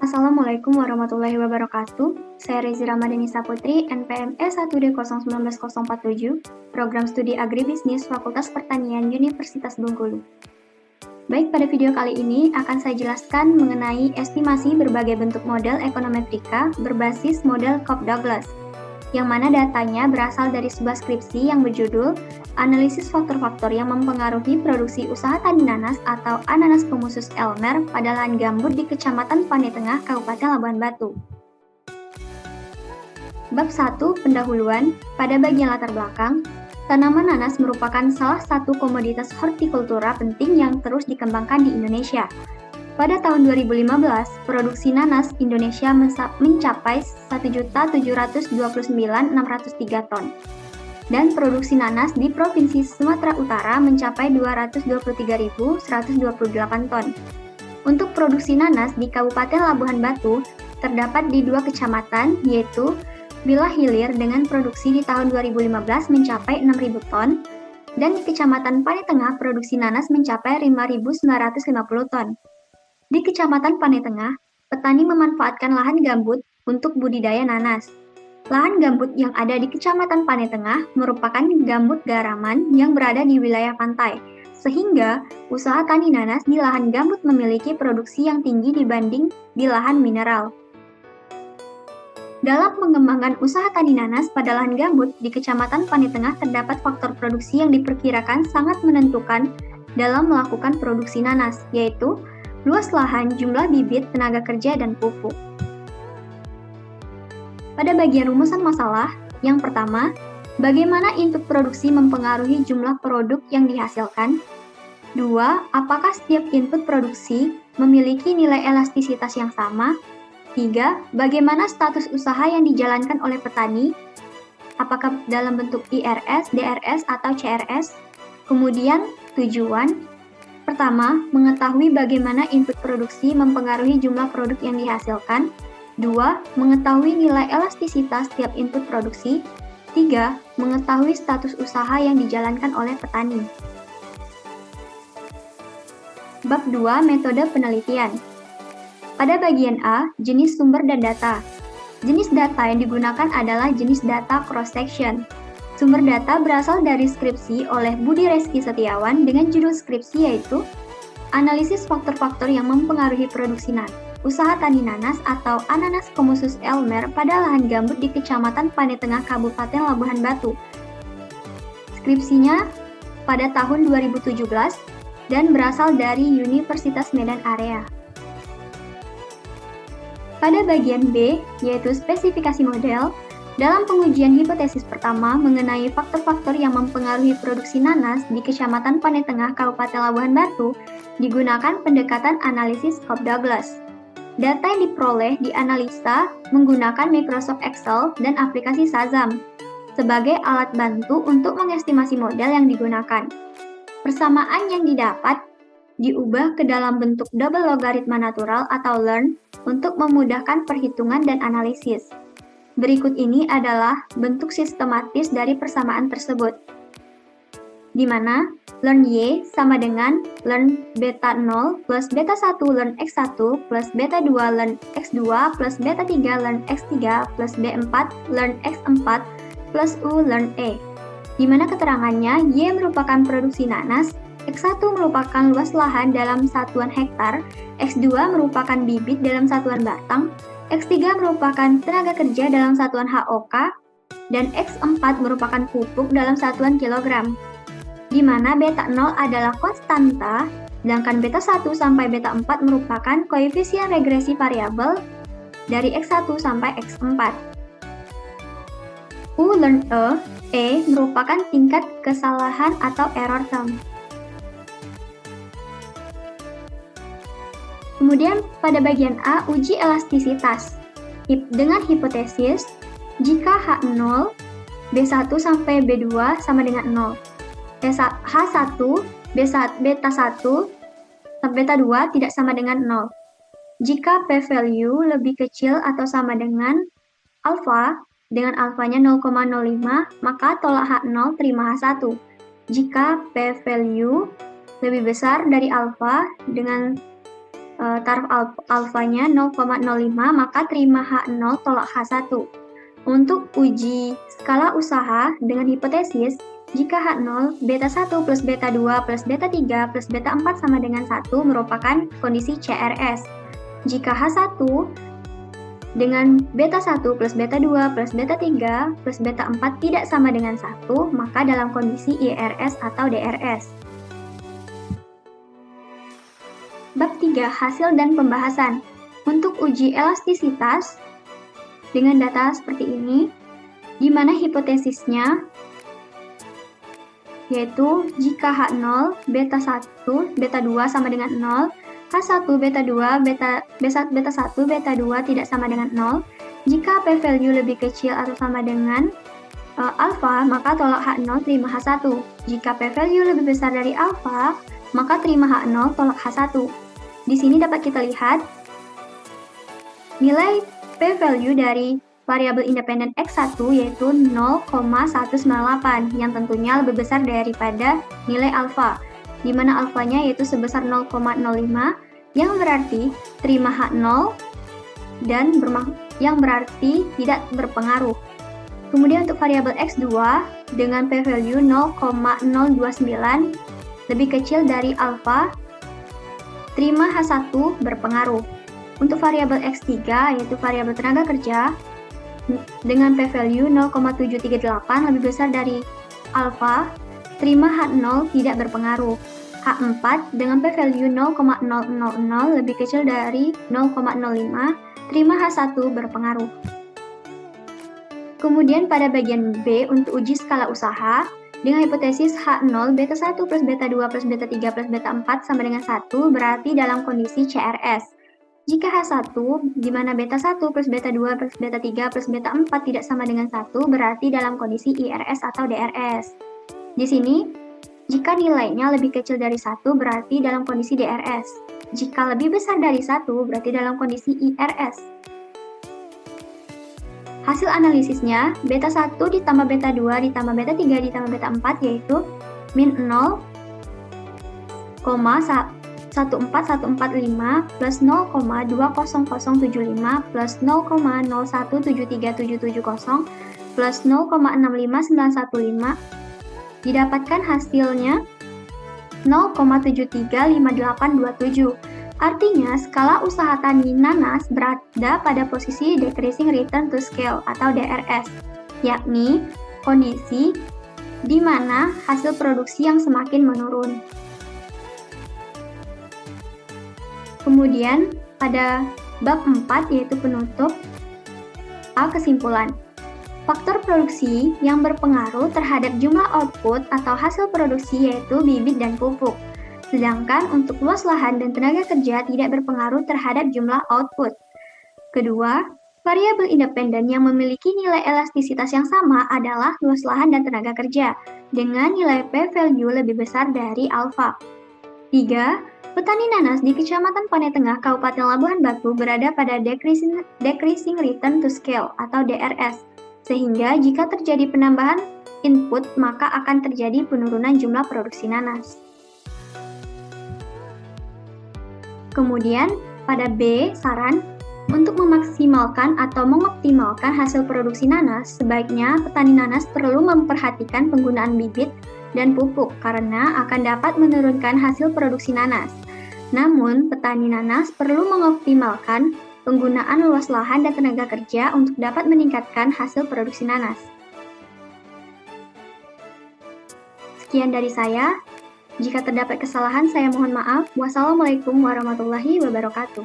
Assalamualaikum warahmatullahi wabarakatuh. Saya Rezi Ramadhani Saputri, NPM E1D019047, Program Studi Agribisnis Fakultas Pertanian Universitas Bengkulu. Baik, pada video kali ini akan saya jelaskan mengenai estimasi berbagai bentuk model ekonometrika berbasis model Cobb-Douglas, yang mana datanya berasal dari sebuah skripsi yang berjudul Analisis Faktor-Faktor yang Mempengaruhi Produksi Usaha Tani Nanas atau Ananas Komusus Elmer pada lahan gambut di Kecamatan Panai Tengah, Kabupaten Labuhan Batu. Bab 1. Pendahuluan. Pada bagian latar belakang, tanaman nanas merupakan salah satu komoditas hortikultura penting yang terus dikembangkan di Indonesia. Pada tahun 2015, produksi nanas Indonesia mencapai 1.729.603 ton. Dan produksi nanas di Provinsi Sumatera Utara mencapai 223.128 ton. Untuk produksi nanas di Kabupaten Labuhan Batu terdapat di 2 kecamatan, yaitu Wilayah Hilir dengan produksi di tahun 2015 mencapai 6.000 ton, dan di Kecamatan Panai Tengah produksi nanas mencapai 5.950 ton. Di Kecamatan Panai Tengah, petani memanfaatkan lahan gambut untuk budidaya nanas. Lahan gambut yang ada di Kecamatan Panai Tengah merupakan gambut garaman yang berada di wilayah pantai, sehingga usaha tani nanas di lahan gambut memiliki produksi yang tinggi dibanding di lahan mineral. Dalam mengembangkan usaha tani nanas pada lahan gambut di Kecamatan Panai Tengah terdapat faktor produksi yang diperkirakan sangat menentukan dalam melakukan produksi nanas, yaitu luas lahan, jumlah bibit, tenaga kerja, dan pupuk. Pada bagian rumusan masalah, yang pertama, bagaimana input produksi mempengaruhi jumlah produk yang dihasilkan? 2. Apakah setiap input produksi memiliki nilai elastisitas yang sama? 3. Bagaimana status usaha yang dijalankan oleh petani? Apakah dalam bentuk IRS, DRS, atau CRS? Kemudian, tujuan. Pertama, mengetahui bagaimana input produksi mempengaruhi jumlah produk yang dihasilkan. 2. Mengetahui nilai elastisitas tiap input produksi. 3. Mengetahui status usaha yang dijalankan oleh petani. Bab 2. Metode penelitian. Pada bagian A, jenis sumber dan data. Jenis data yang digunakan adalah jenis data cross-section. Sumber data berasal dari skripsi oleh Budi Reski Setiawan dengan judul skripsi yaitu Analisis Faktor-Faktor yang Mempengaruhi Produksi Usaha Tani Nanas atau Ananas Komusus Elmer pada lahan gambut di Kecamatan Panai Tengah, Kabupaten Labuhan Batu. Skripsinya pada tahun 2017 dan berasal dari Universitas Medan Area. Pada bagian B, yaitu spesifikasi model, dalam pengujian hipotesis pertama mengenai faktor-faktor yang mempengaruhi produksi nanas di Kecamatan Panai Tengah, Kabupaten Labuhan Batu, digunakan pendekatan analisis Cobb-Douglas. Data yang diperoleh dianalisa menggunakan Microsoft Excel dan aplikasi Shazam sebagai alat bantu untuk mengestimasi model yang digunakan. Persamaan yang didapat diubah ke dalam bentuk double logaritma natural atau learn untuk memudahkan perhitungan dan analisis. Berikut ini adalah bentuk sistematis dari persamaan tersebut, di mana learn Y sama dengan learn beta 0 plus beta 1 learn X1 plus beta 2 learn X2 plus beta 3 learn X3 plus B4 learn X4 plus U learn E, di mana keterangannya Y merupakan produksi nanas, X1 merupakan luas lahan dalam satuan hektar, X2 merupakan bibit dalam satuan batang, X3 merupakan tenaga kerja dalam satuan HOK, dan X4 merupakan pupuk dalam satuan kilogram, di mana beta 0 adalah konstanta, sedangkan beta 1 sampai beta 4 merupakan koefisien regresi variabel dari X1 sampai X4. U learn E merupakan tingkat kesalahan atau error term. Kemudian pada bagian A, uji elastisitas. Dengan hipotesis, jika H0, B1 sampai B2 sama dengan 0. H1, beta 1, sampai beta 2 tidak sama dengan 0. Jika p-value lebih kecil atau sama dengan alfa, dengan alfanya 0,05, maka tolak H0 terima H1. Jika p-value lebih besar dari alfa dengan taraf alfanya 0,05, maka terima H0 tolak H1. Untuk uji skala usaha dengan hipotesis, jika H0, beta 1 plus beta 2 plus beta 3 plus beta 4 sama dengan 1 merupakan kondisi CRS. Jika H1 dengan beta 1 plus beta 2 plus beta 3 plus beta 4 tidak sama dengan 1, maka dalam kondisi IRS atau DRS. Bab 3. Hasil dan pembahasan. Untuk uji elastisitas, dengan data seperti ini, di mana hipotesisnya yaitu jika H0, beta 1, beta 2 sama dengan 0, H1, beta 2, beta 1, beta 2 tidak sama dengan 0, jika p-value lebih kecil atau sama dengan alfa, maka tolak H0 terima H1. Jika p-value lebih besar dari alfa, maka terima H0 tolak H1. Di sini dapat kita lihat nilai p-value dari variabel independen X1 yaitu 0,198 yang tentunya lebih besar daripada nilai alfa, di mana alfanya yaitu sebesar 0,05 yang berarti terima H0 dan yang berarti tidak berpengaruh. Kemudian untuk variabel X2 dengan p-value 0,029 lebih kecil dari alfa, terima H1 berpengaruh. Untuk variabel X3 yaitu variabel tenaga kerja dengan p-value 0,738 lebih besar dari alfa, terima H0 tidak berpengaruh. H4 dengan p-value 0,000 lebih kecil dari 0,05, terima H1 berpengaruh. Kemudian pada bagian B untuk uji skala usaha, dengan hipotesis H0 beta 1 plus beta 2 plus beta 3 plus beta 4 sama dengan 1 berarti dalam kondisi CRS. Jika H1, di mana beta 1 plus beta 2 plus beta 3 plus beta 4 tidak sama dengan 1, berarti dalam kondisi IRS atau DRS. Di sini, jika nilainya lebih kecil dari 1, berarti dalam kondisi DRS. Jika lebih besar dari 1, berarti dalam kondisi IRS. Hasil analisisnya, beta 1 ditambah beta 2 ditambah beta 3 ditambah beta 4 yaitu min 0,14145 plus 0,20075 plus 0,0173770 plus 0,65915 didapatkan hasilnya 0,735827. Artinya, skala usaha tani nanas berada pada posisi decreasing return to scale atau DRS, yakni kondisi di mana hasil produksi yang semakin menurun. Kemudian, pada bab 4 yaitu penutup, kesimpulan. Faktor produksi yang berpengaruh terhadap jumlah output atau hasil produksi yaitu bibit dan pupuk. Sedangkan untuk luas lahan dan tenaga kerja tidak berpengaruh terhadap jumlah output. Kedua, variabel independen yang memiliki nilai elastisitas yang sama adalah luas lahan dan tenaga kerja, dengan nilai p-value lebih besar dari alfa. 3. Petani nanas di Kecamatan Panai Tengah, Kabupaten Labuhan Batu berada pada decreasing return to scale atau DRS, sehingga jika terjadi penambahan input maka akan terjadi penurunan jumlah produksi nanas. Kemudian, pada B, saran untuk memaksimalkan atau mengoptimalkan hasil produksi nanas, sebaiknya petani nanas perlu memperhatikan penggunaan bibit dan pupuk karena akan dapat menurunkan hasil produksi nanas. Namun, petani nanas perlu mengoptimalkan penggunaan luas lahan dan tenaga kerja untuk dapat meningkatkan hasil produksi nanas. Sekian dari saya. Jika terdapat kesalahan, saya mohon maaf. Wassalamualaikum warahmatullahi wabarakatuh.